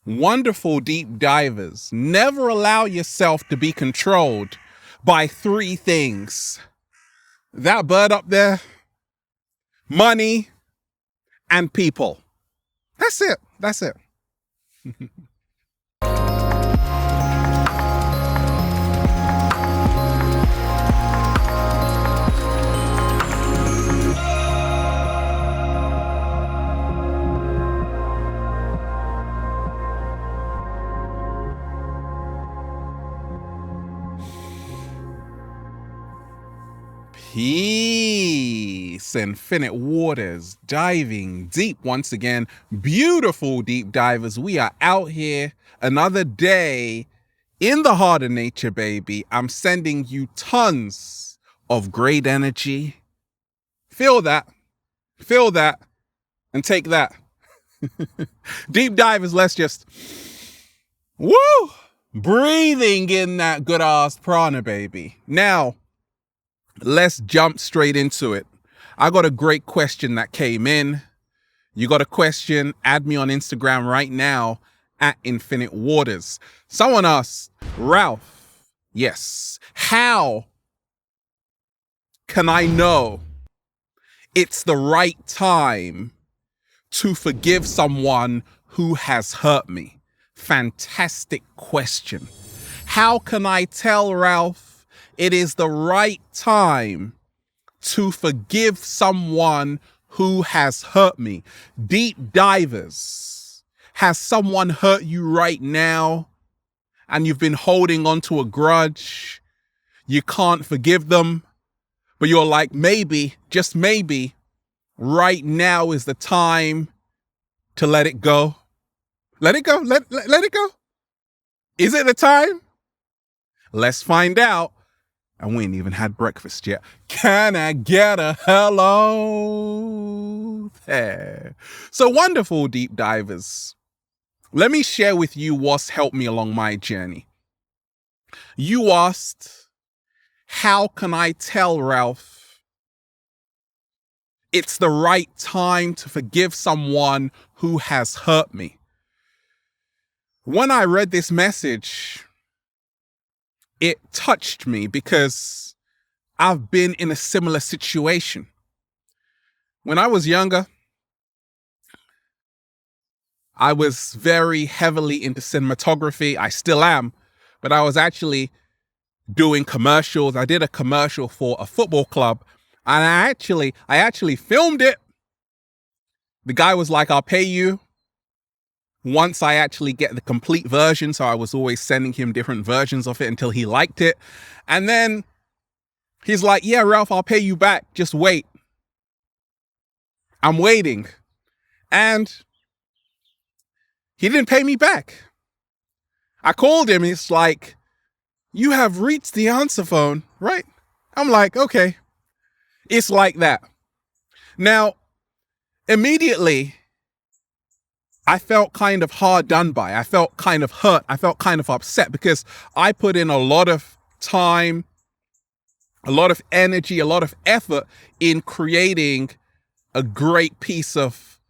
Wonderful deep divers, never allow yourself to be controlled by three things. That bird up there, money, and people. That's it. That's it. Peace, infinite waters, diving deep once again. Beautiful deep divers. We are out here another day in the heart of nature, baby. I'm sending you tons of great energy. Feel that, and take that. Deep divers, let's just, woo, breathing in that good ass prana, baby. Now, let's jump straight into it. I got a great question that came in. You got a question? Add me on Instagram right now at Infinite Waters. Someone asked, Ralph, yes, how can I know it's the right time to forgive someone who has hurt me? Fantastic question. How can I tell, Ralph, it is the right time to forgive someone who has hurt me? Deep divers, has someone hurt you right now and you've been holding on to a grudge? You can't forgive them, but you're like, maybe, just maybe, right now is the time to let it go. Let it go. Let it go. Is it the time? Let's find out. And we ain't even had breakfast yet. Can I get a hello there? So wonderful deep divers. Let me share with you what's helped me along my journey. You asked, how can I tell, Ralph, it's the right time to forgive someone who has hurt me? When I read this message, it touched me because I've been in a similar situation. When I was younger, I was very heavily into cinematography. I still am, but I was actually doing commercials. I did a commercial for a football club, and I actually filmed it. The guy was like, I'll pay you once I actually get the complete version. So I was always sending him different versions of it until he liked it. And then he's like, yeah, Ralph, I'll pay you back. Just wait. I'm waiting. And he didn't pay me back. I called him. It's like, you have reached the answer phone, right? I'm like, okay. It's like that. Now, immediately, I felt kind of hard done by. I felt kind of hurt. I felt kind of upset because I put in a lot of time, a lot of energy, a lot of effort in creating a great piece of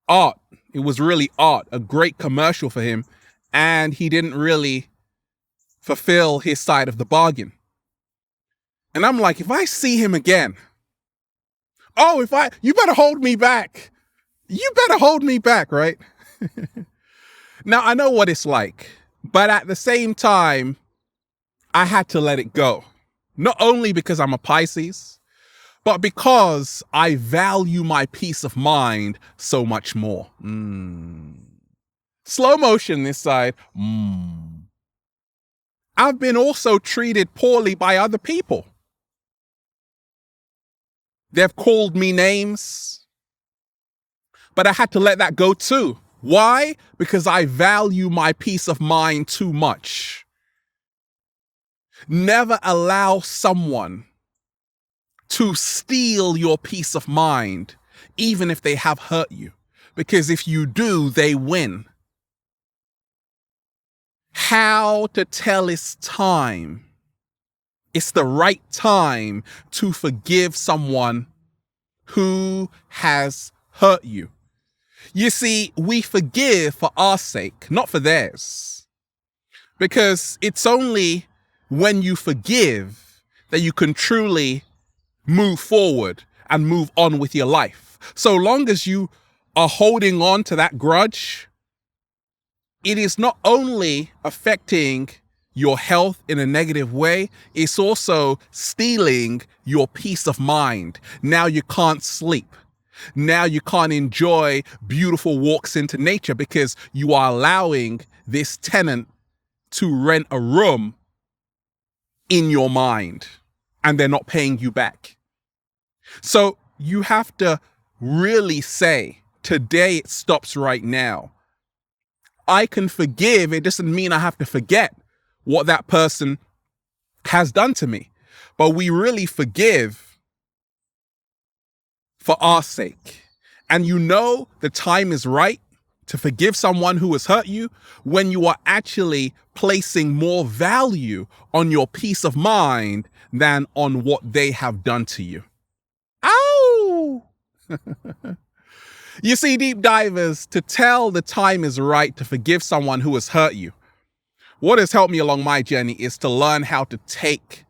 art. It was really art, a great commercial for him. And he didn't really fulfill his side of the bargain. And I'm like, if I see him again, you better hold me back. You better hold me back, right? Now, I know what it's like, but at the same time, I had to let it go. Not only because I'm a Pisces, but because I value my peace of mind so much more. Slow motion this side. I've been also treated poorly by other people. They've called me names. But I had to let that go too. Why? Because I value my peace of mind too much. Never allow someone to steal your peace of mind, even if they have hurt you. Because if you do, they win. How to tell it's time. It's the right time to forgive someone who has hurt you. You see, we forgive for our sake, not for theirs. Because it's only when you forgive that you can truly move forward and move on with your life. So long as you are holding on to that grudge, it is not only affecting your health in a negative way, it's also stealing your peace of mind. Now you can't sleep. Now you can't enjoy beautiful walks into nature because you are allowing this tenant to rent a room in your mind and they're not paying you back. So you have to really say, today it stops right now. I can forgive. It doesn't mean I have to forget what that person has done to me. But we really forgive for our sake. And you know the time is right to forgive someone who has hurt you when you are actually placing more value on your peace of mind than on what they have done to you. Ow! You see, deep divers, to tell the time is right to forgive someone who has hurt you, what has helped me along my journey is to learn how to take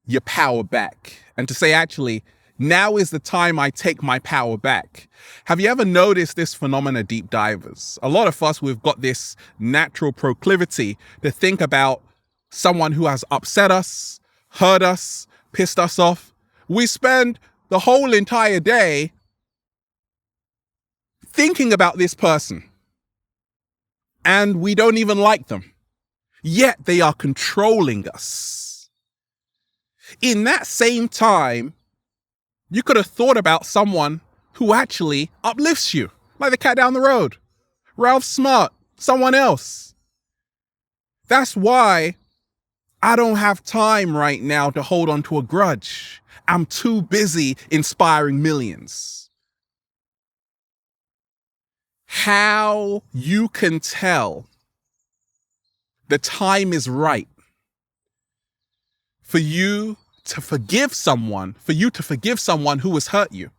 your power back and to say, actually, now is the time I take my power back. Have you ever noticed this phenomena, deep divers? A lot of us, we've got this natural proclivity to think about someone who has upset us, hurt us, pissed us off. We spend the whole entire day thinking about this person and we don't even like them. Yet they are controlling us. In that same time, you could have thought about someone who actually uplifts you, like the cat down the road, Ralph Smart, someone else. That's why I don't have time right now to hold on to a grudge. I'm too busy inspiring millions. How you can tell the time is right for you to forgive someone, who has hurt you.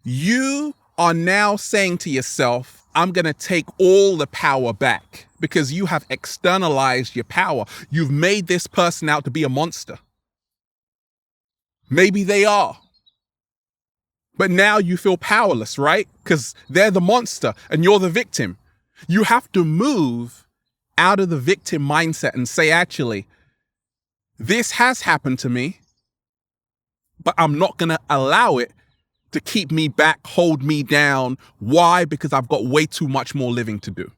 You are now saying to yourself, I'm going to take all the power back because you have externalized your power. You've made this person out to be a monster. Maybe they are. But now you feel powerless, right? Because they're the monster and you're the victim. You have to move out of the victim mindset and say, actually, this has happened to me, but I'm not going to allow it to keep me back, hold me down. Why? Because I've got way too much more living to do.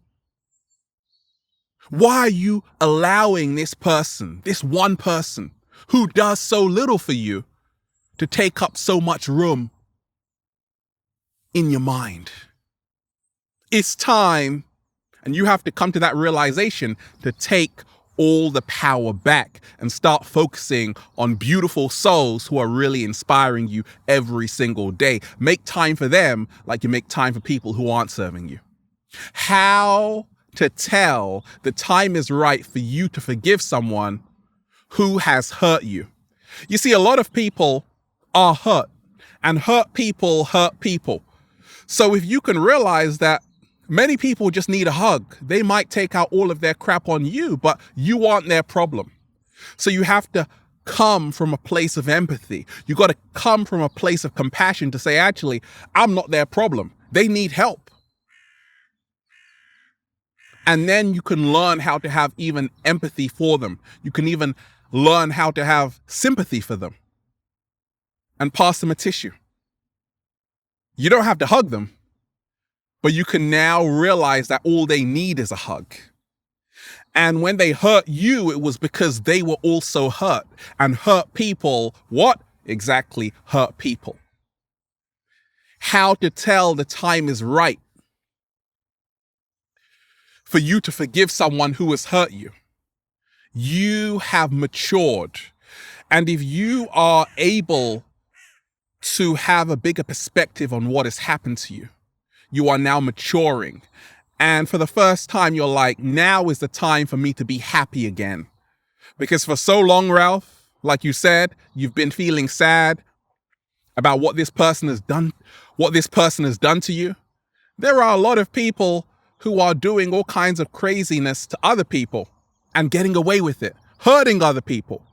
Why are you allowing this person, this one person who does so little for you, to take up so much room in your mind? It's time, and you have to come to that realization to take all the power back and start focusing on beautiful souls who are really inspiring you every single day. Make time for them like you make time for people who aren't serving you. How to tell the time is right for you to forgive someone who has hurt you. You see, a lot of people are hurt, and hurt people hurt people. So if you can realize that many people just need a hug, they might take out all of their crap on you, but you aren't their problem. So you have to come from a place of empathy. You got to come from a place of compassion to say, actually, I'm not their problem. They need help. And then you can learn how to have even empathy for them. You can even learn how to have sympathy for them and pass them a tissue. You don't have to hug them, but you can now realize that all they need is a hug. And when they hurt you, it was because they were also hurt. And hurt people, what? Exactly, hurt people. How to tell the time is right for you to forgive someone who has hurt you. You have matured. And if you are able to have a bigger perspective on what has happened to you, you are now maturing. And for the first time, you're like, now is the time for me to be happy again. Because for so long, Ralph, like you said, you've been feeling sad about what this person has done to you. There are a lot of people who are doing all kinds of craziness to other people and getting away with it, hurting other people,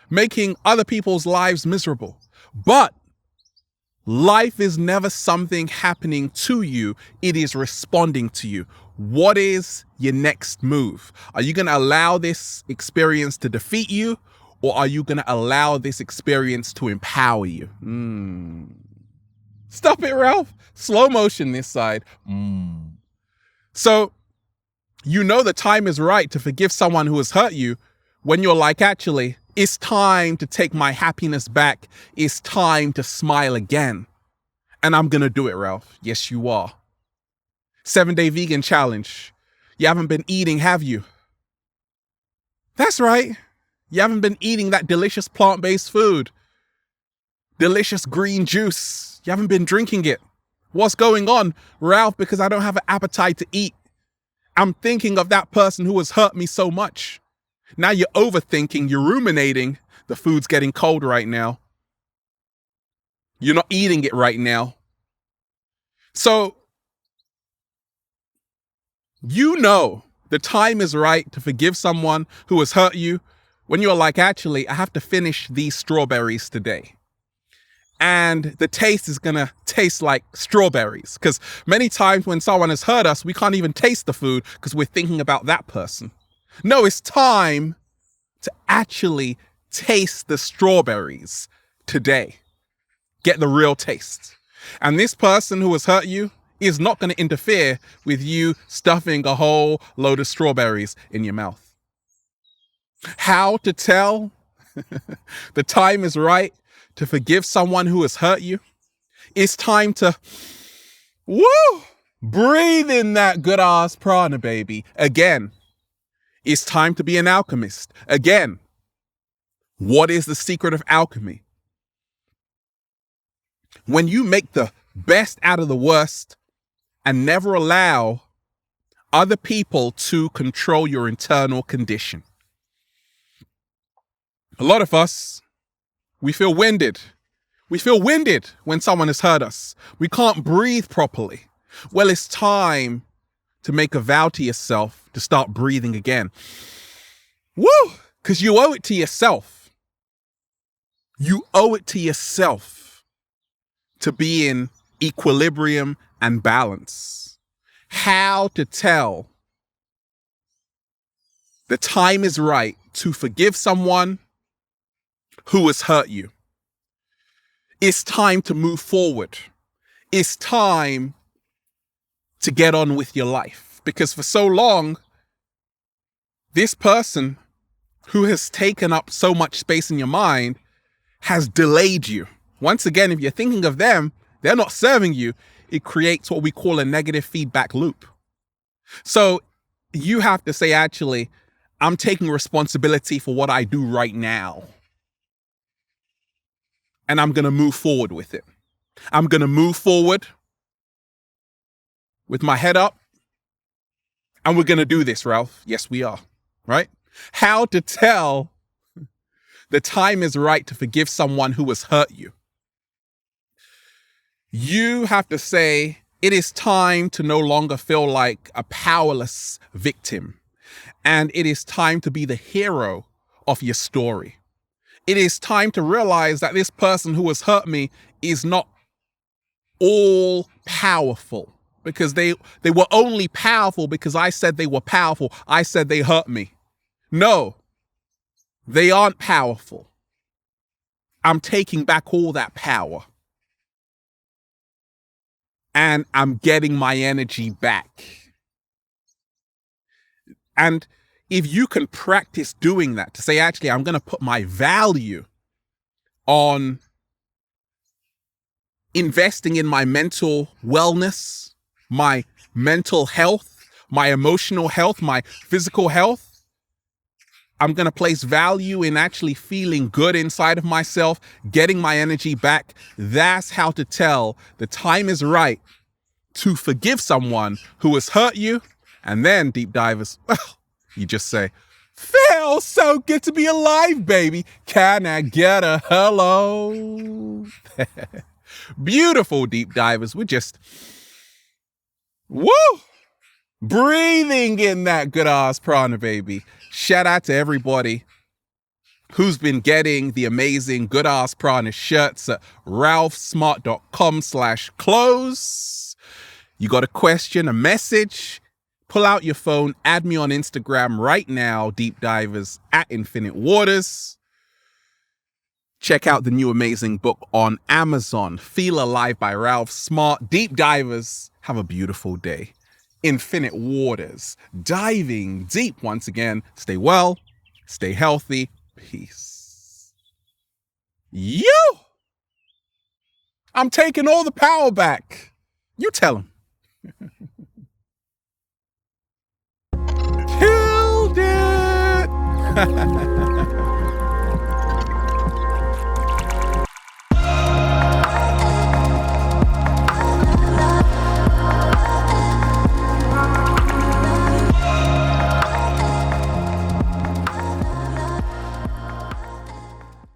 making other people's lives miserable. But life is never something happening to you. It is responding to you. What is your next move? Are you going to allow this experience to defeat you, or are you going to allow this experience to empower you? Stop it, Ralph. Slow motion this side. So, you know the time is right to forgive someone who has hurt you when you're like, actually, it's time to take my happiness back. It's time to smile again. And I'm going to do it, Ralph. Yes, you are. 7-day vegan challenge. You haven't been eating, have you? That's right. You haven't been eating that delicious plant-based food. Delicious green juice. You haven't been drinking it. What's going on, Ralph? Because I don't have an appetite to eat. I'm thinking of that person who has hurt me so much. Now you're overthinking, you're ruminating. The food's getting cold right now. You're not eating it right now. So, you know the time is right to forgive someone who has hurt you when you're like, actually, I have to finish these strawberries today. And the taste is going to taste like strawberries. Because many times when someone has hurt us, we can't even taste the food because we're thinking about that person. No, it's time to actually taste the strawberries today. Get the real taste. And this person who has hurt you is not going to interfere with you stuffing a whole load of strawberries in your mouth. How to tell the time is right to forgive someone who has hurt you? It's time to, breathe in that good ass prana, baby. Again, it's time to be an alchemist. Again, what is the secret of alchemy? When you make the best out of the worst and never allow other people to control your internal condition. A lot of us, we feel winded. We feel winded when someone has hurt us. We can't breathe properly. Well, it's time to make a vow to yourself to start breathing again. Because you owe it to yourself. You owe it to yourself to be in equilibrium and balance. How to tell the time is right to forgive someone who has hurt you. It's time to move forward. It's time to get on with your life. Because for so long, this person who has taken up so much space in your mind has delayed you. Once again, if you're thinking of them, they're not serving you. It creates what we call a negative feedback loop. So you have to say, actually, I'm taking responsibility for what I do right now. And I'm going to move forward with it. I'm going to move forward with my head up. And we're going to do this, Ralph. Yes, we are. Right? How to tell the time is right to forgive someone who has hurt you. You have to say, it is time to no longer feel like a powerless victim. And it is time to be the hero of your story. It is time to realize that this person who has hurt me is not all powerful, because they were only powerful because I said they were powerful. I said they hurt me. No, they aren't powerful. I'm taking back all that power. And I'm getting my energy back. And if you can practice doing that, to say, actually, I'm going to put my value on investing in my mental wellness, my mental health, my emotional health, my physical health. I'm going to place value in actually feeling good inside of myself, getting my energy back. That's how to tell the time is right to forgive someone who has hurt you. And then, deep divers, you just say, feels so good to be alive, baby. Can I get a hello? Beautiful, deep divers. We're just Woo! Breathing in that good ass prana, baby. Shout out to everybody who's been getting the amazing good ass prana shirts at ralphsmart.com/clothes. You got a question, a message? Pull out your phone, add me on Instagram right now, Deep Divers at Infinite Waters. Check out the new amazing book on Amazon, Feel Alive by Ralph Smart. Deep Divers, have a beautiful day. Infinite Waters, diving deep once again. Stay well, stay healthy. Peace. You! I'm taking all the power back. You tell him. Killed it!